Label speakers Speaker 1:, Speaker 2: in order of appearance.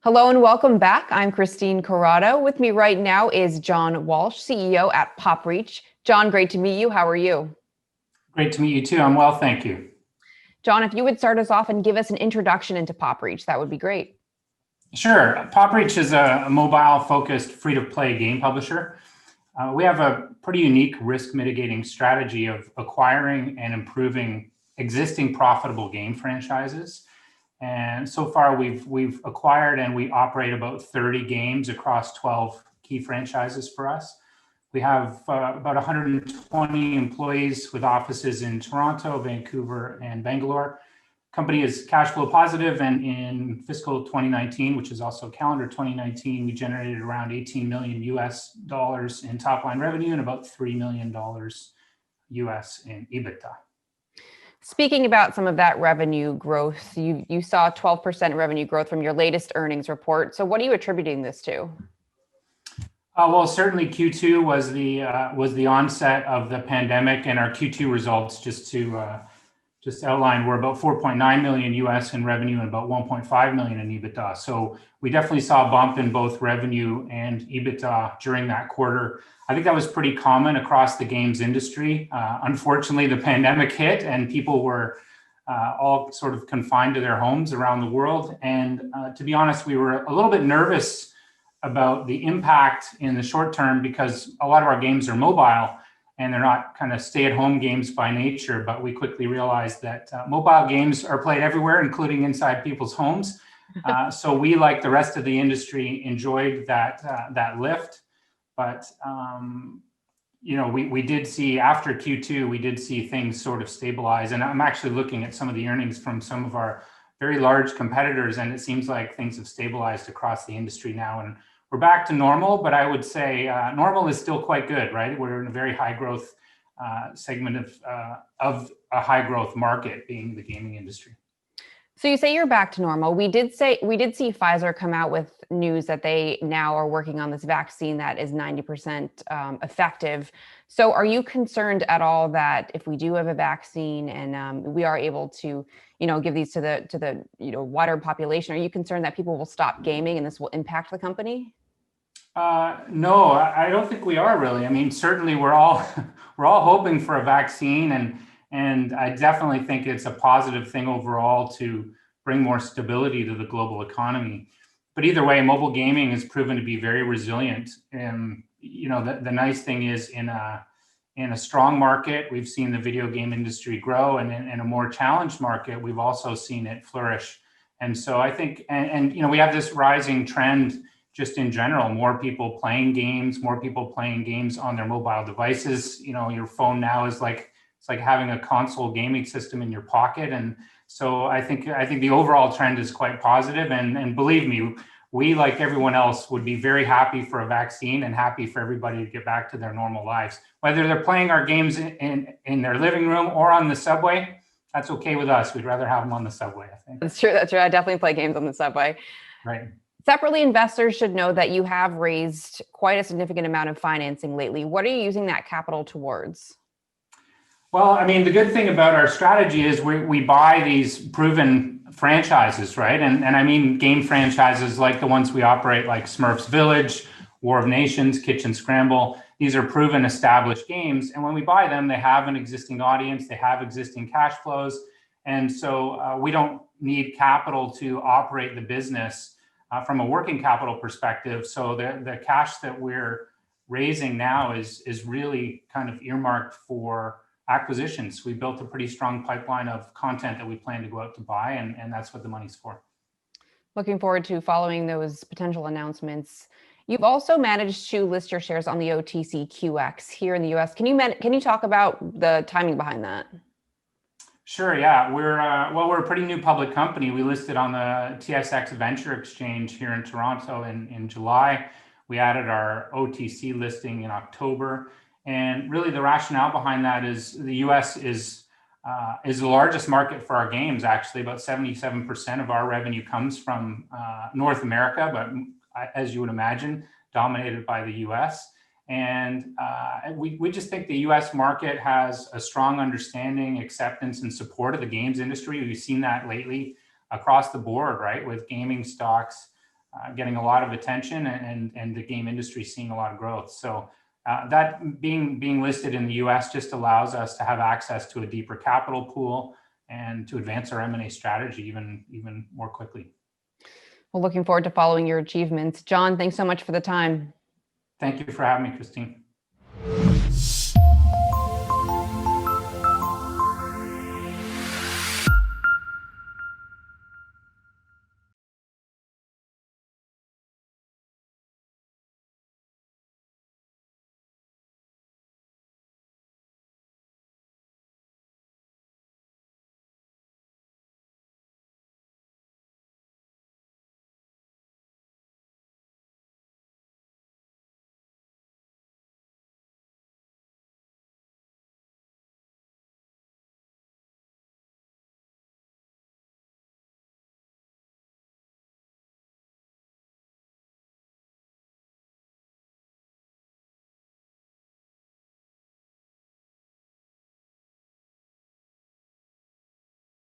Speaker 1: Hello and welcome back. I'm Christine Corrado. With me right now is Jon Walsh, CEO at PopReach. Jon, great to meet you. How are you?
Speaker 2: Great to meet you too. I'm well, thank you.
Speaker 1: Jon, if you would start us off and give us an introduction into PopReach, that would be great.
Speaker 2: Sure. PopReach is a mobile-focused free-to-play game publisher. We have a pretty unique risk mitigating strategy of acquiring and improving existing profitable game franchises. And so far, we've acquired and we operate about 30 games across 12 key franchises for us. We have about 120 employees with offices in Toronto, Vancouver, and Bangalore. Company is cash flow positive, and in fiscal 2019, which is also calendar 2019, we generated around 18 million US dollars in top line revenue and about $3 million US in EBITDA.
Speaker 1: Speaking about some of that revenue growth, you saw 12% revenue growth from your latest earnings report. So what are you attributing this to?
Speaker 2: Well, certainly Q2 was the onset of the pandemic, and our Q2 results, just to outline, were about 4.9 million US in revenue and about 1.5 million in EBITDA. So we definitely saw a bump in both revenue and EBITDA during that quarter. I think that was pretty common across the games industry. Unfortunately, the pandemic hit and people were all sort of confined to their homes around the world. And to be honest, we were a little bit nervous about the impact in the short term because a lot of our games are mobile and they're not kind of stay-at-home games by nature, but we quickly realized that mobile games are played everywhere, including inside people's homes. So we, like the rest of the industry, enjoyed that lift. But we did see, after Q2, we did see things sort of stabilize. And I'm actually looking at some of the earnings from some of our very large competitors, and it seems like things have stabilized across the industry now. And we're back to normal, but I would say normal is still quite good, right? We're in a very high growth segment of a high growth market, being the gaming industry.
Speaker 1: So you say you're back to normal. We did see Pfizer come out with news that they now are working on this vaccine that is 90% effective. So are you concerned at all that if we do have a vaccine and we are able to, give these to the wider population, are you concerned that people will stop gaming and this will impact the company?
Speaker 2: No, I don't think we are really. I mean, certainly we're all hoping for a vaccine, and I definitely think it's a positive thing overall to bring more stability to the global economy. But either way, mobile gaming has proven to be very resilient. And the nice thing is, in a strong market, we've seen the video game industry grow, and in a more challenged market, we've also seen it flourish. And so I think, and we have this rising trend just in general, more people playing games on their mobile devices. Your phone now is like, it's like having a console gaming system in your pocket. And so I think the overall trend is quite positive. And believe me, we, like everyone else, would be very happy for a vaccine and happy for everybody to get back to their normal lives. Whether they're playing our games in their living room or on the subway, that's okay with us. We'd rather have them on the subway, I think.
Speaker 1: That's true. I definitely play games on the subway.
Speaker 2: Right.
Speaker 1: Separately, investors should know that you have raised quite a significant amount of financing lately. What are you using that capital towards?
Speaker 2: Well, I mean, the good thing about our strategy is we buy these proven franchises, right? And I mean game franchises like the ones we operate, like Smurfs Village, War of Nations, Kitchen Scramble. These are proven, established games. And when we buy them, they have an existing audience, they have existing cash flows. And so we don't need capital to operate the business from a working capital perspective. So the cash that we're raising now is really kind of earmarked for acquisitions. We built a pretty strong pipeline of content that we plan to go out to buy, and that's what the money's for.
Speaker 1: Looking forward to following those potential announcements. You've also managed to list your shares on the OTCQX here in the US. Can you talk about the timing behind that?
Speaker 2: Sure, yeah. We're a pretty new public company. We listed on the TSX Venture Exchange here in Toronto in July. We added our OTC listing in October. And really the rationale behind that is the US is the largest market for our games. Actually, about 77% of our revenue comes from North America, but as you would imagine, dominated by the US. And we just think the US market has a strong understanding, acceptance, and support of the games industry. We've seen that lately across the board, right? With gaming stocks getting a lot of attention, and the game industry seeing a lot of growth. So that being listed in the US just allows us to have access to a deeper capital pool and to advance our M&A strategy even more quickly.
Speaker 1: Well, looking forward to following your achievements. Jon, thanks so much for the time.
Speaker 2: Thank you for having me, Christine.